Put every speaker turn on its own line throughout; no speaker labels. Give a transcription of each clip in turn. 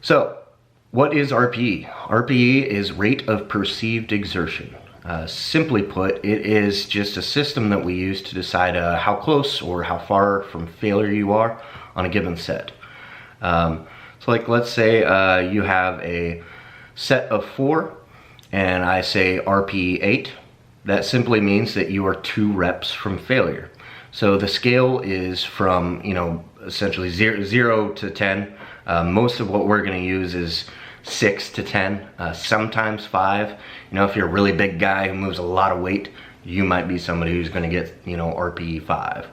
So, what is RPE? RPE is rate of perceived exertion. Simply put, it is just a system that we use to decide how close or how far from failure you are on a given set. So like let's say you have a set of 4 and I say RPE 8. That simply means that you are 2 reps from failure. So the scale is from, essentially 0 to 10. Most of what we're going to use is 6 to 10, sometimes 5. If you're a really big guy who moves a lot of weight, you might be somebody who's going to get, RPE 5.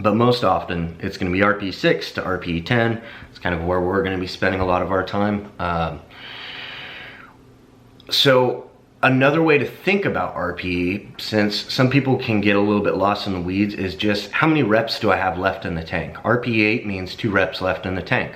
But most often, it's going to be RPE 6 to RPE 10. It's kind of where we're going to be spending a lot of our time. So another way to think about RPE, since some people can get a little bit lost in the weeds, is just how many reps do I have left in the tank? RPE 8 means 2 reps left in the tank.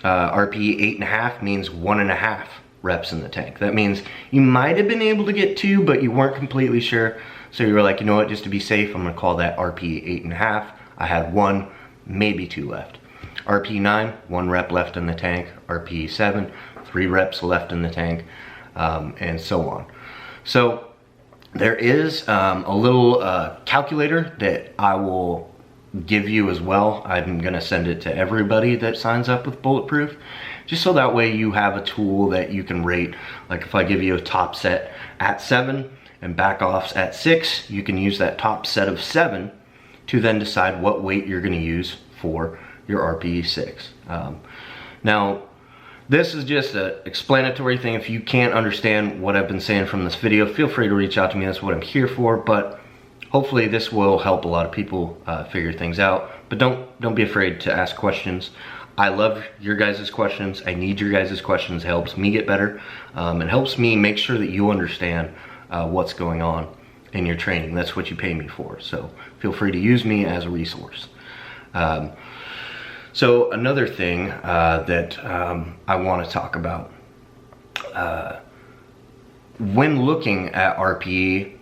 RPE 8.5 means 1.5 reps in the tank. That means you might have been able to get 2, but you weren't completely sure. So you were like, you know what, just to be safe, I'm gonna call that RPE 8.5. I had 1, maybe 2 left. RPE 9, 1 rep left in the tank. RPE 7, 3 reps left in the tank, and so on. So there is a little calculator that I will give you as well. I'm gonna send it to everybody that signs up with Bulletproof, just so that way you have a tool that you can rate. Like if I give you a top set at 7 and back offs at 6, you can use that top set of 7 to then decide what weight you're gonna use for your RPE 6. Now, this is just an explanatory thing. If you can't understand what I've been saying from this video, feel free to reach out to me. That's what I'm here for. But hopefully this will help a lot of people figure things out. But don't be afraid to ask questions. I love your guys' questions. I need your guys' questions. It helps me get better. It helps me make sure that you understand what's going on in your training. That's what you pay me for. So feel free to use me as a resource. So another thing that I want to talk about, when looking at RPE,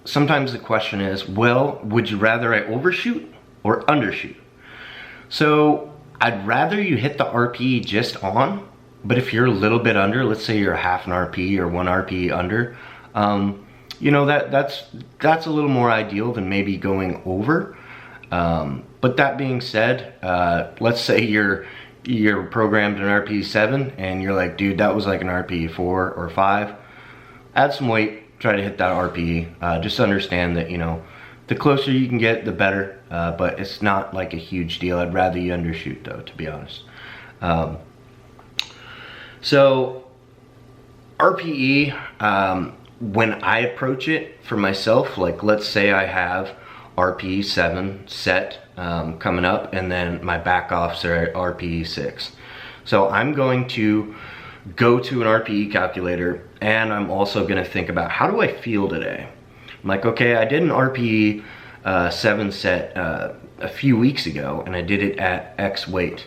sometimes the question is, well, would you rather I overshoot or undershoot? So I'd rather you hit the RPE just on, but if you're a little bit under, let's say you're half an RPE or 1 RPE under, that's a little more ideal than maybe going over. But that being said, let's say you're programmed in RPE 7 and you're like, dude, that was like an RPE 4 or 5. Add some weight, try to hit that RPE. Just understand that, the closer you can get, the better. But it's not like a huge deal. I'd rather you undershoot though, to be honest. So RPE, when I approach it for myself, like let's say I have RPE 7 set coming up, and then my back offs are at RPE 6. So I'm going to go to an RPE calculator, and I'm also going to think about, how do I feel today? I'm like, okay, I did an RPE 7 set a few weeks ago, and I did it at X weight.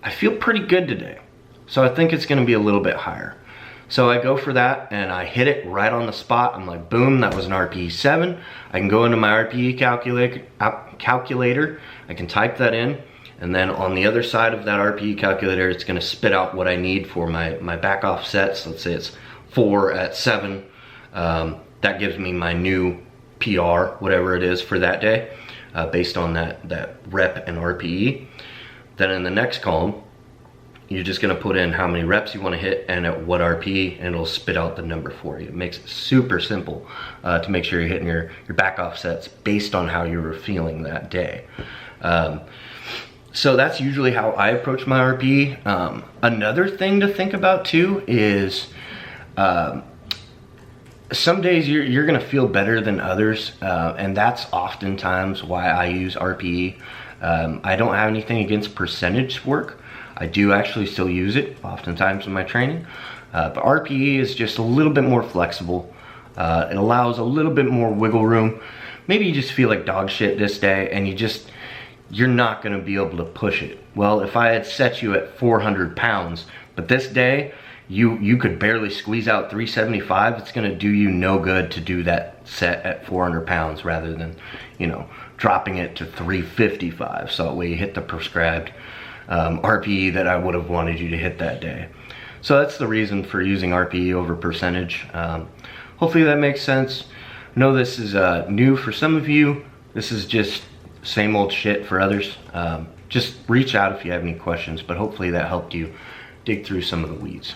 I feel pretty good today, so I think it's going to be a little bit higher. So I go for that and I hit it right on the spot. I'm like, boom, that was an RPE 7. I can go into my RPE calculator. I can type that in, and then on the other side of that RPE calculator, it's gonna spit out what I need for my back off sets. Let's say it's 4 at 7. That gives me my new PR, whatever it is for that day, based on that rep and RPE. Then in the next column, you're just gonna put in how many reps you wanna hit and at what RPE, and it'll spit out the number for you. It makes it super simple to make sure you're hitting your back off sets based on how you were feeling that day. So that's usually how I approach my RPE. Another thing to think about too is some days you're gonna feel better than others, and that's oftentimes why I use RPE. I don't have anything against percentage work. I do actually still use it oftentimes in my training, but RPE is just a little bit more flexible. It allows a little bit more wiggle room. Maybe you just feel like dog shit this day and you're not gonna be able to push it. Well, if I had set you at 400 pounds, but this day you could barely squeeze out 375, it's gonna do you no good to do that set at 400 pounds rather than, dropping it to 355. So that way you hit the prescribed RPE that I would have wanted you to hit that day. So that's the reason for using RPE over percentage. Hopefully that makes sense. I know this is new for some of you. This is just same old shit for others. Just reach out if you have any questions, but hopefully that helped you dig through some of the weeds.